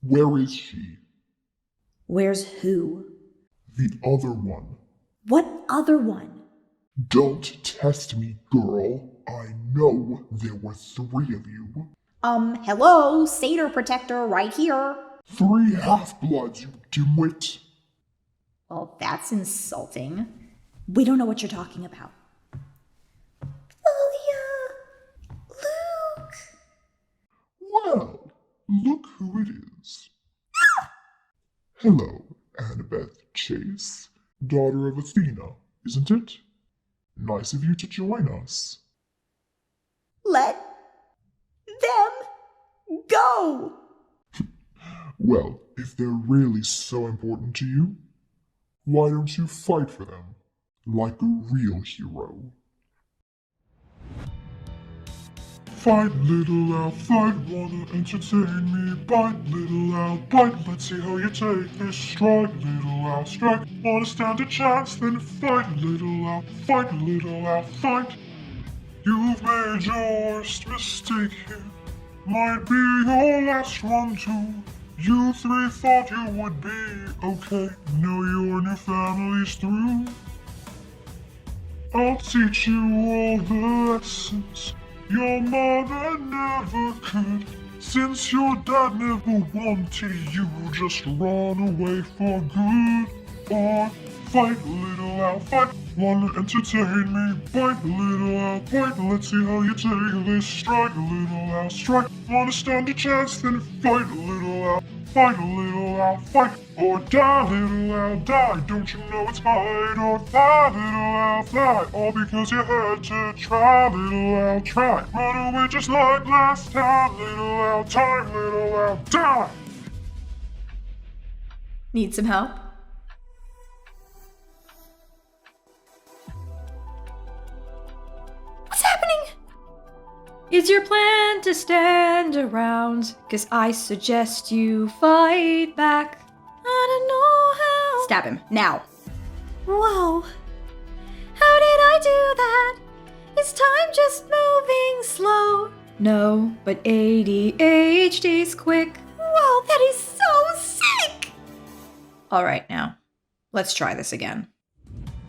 Where is she? Where's who? The other one. What other one? Don't test me, girl. I know there were 3 of you. Hello, Satyr Protector right here. 3 half-bloods, you dimwit. Well, that's insulting. We don't know what you're talking about. Luke! Well, look who it is. Hello, Annabeth Chase, daughter of Athena, isn't it? Nice of you to join us. Let them go! Well, if they're really so important to you, why don't you fight for them, like a real hero? Fight, little owl, fight, wanna entertain me? Bite, little owl, bite, let's see how you take this. Strike, little owl, strike, wanna stand a chance? Then fight, little owl, fight, little owl, fight. You've made your worst mistake here, might be your last one too. You 3 thought you would be okay, now your new family's through. I'll teach you all the lessons your mother never could. Since your dad never wanted you, just run away for good. Or fight, little owl, fight, wanna entertain me? Bite, little owl, bite, let's see how you take this. Strike, little owl, strike, wanna stand a chance? Then fight, little owl, fight, little owl, fight. Or die, little owl, die, don't you know it's fight? Or fly, little owl, fly, all because you had to try, little owl, try. Run away just like last time, little owl, time, little owl, die. Need some help? What's happening? Is your plan to stand around? 'Cause I suggest you fight back. I don't know how. Stab him, now. Whoa. How did I do that? Is time just moving slow? No, but ADHD's quick. Whoa, that is so sick! Alright now, let's try this again.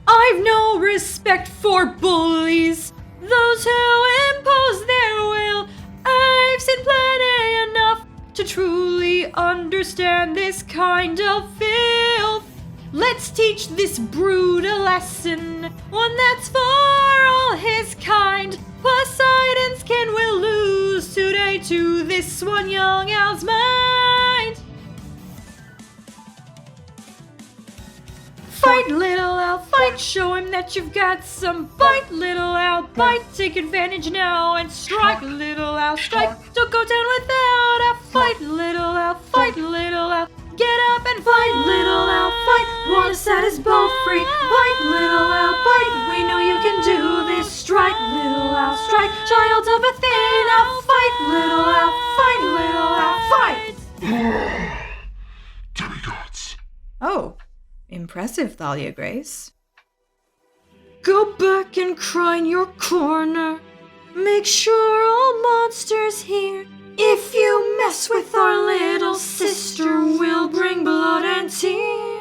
I've no respect for bullies, those who impose their will. I've seen plenty enough to truly understand this kind of filth. Let's teach this brood a lesson, one that's for all his kind. Poseidon's kin will lose today to this one young owl's mind. Fight, little owl, fight, show him that you've got some bite, little owl, bite, take advantage now and strike, little owl, strike, don't go down without a fight, little owl, fight, little owl, get up and fight, little owl, fight, wanna set us both free, bite, little owl, bite, we know you can do this, strike, little owl, strike, child of Athena, fight, little owl, fight, little owl, fight. Demigods. Oh. Impressive, Thalia Grace. Go back and cry in your corner. Make sure all monsters hear. If you mess with our little sister, we'll bring blood and tears.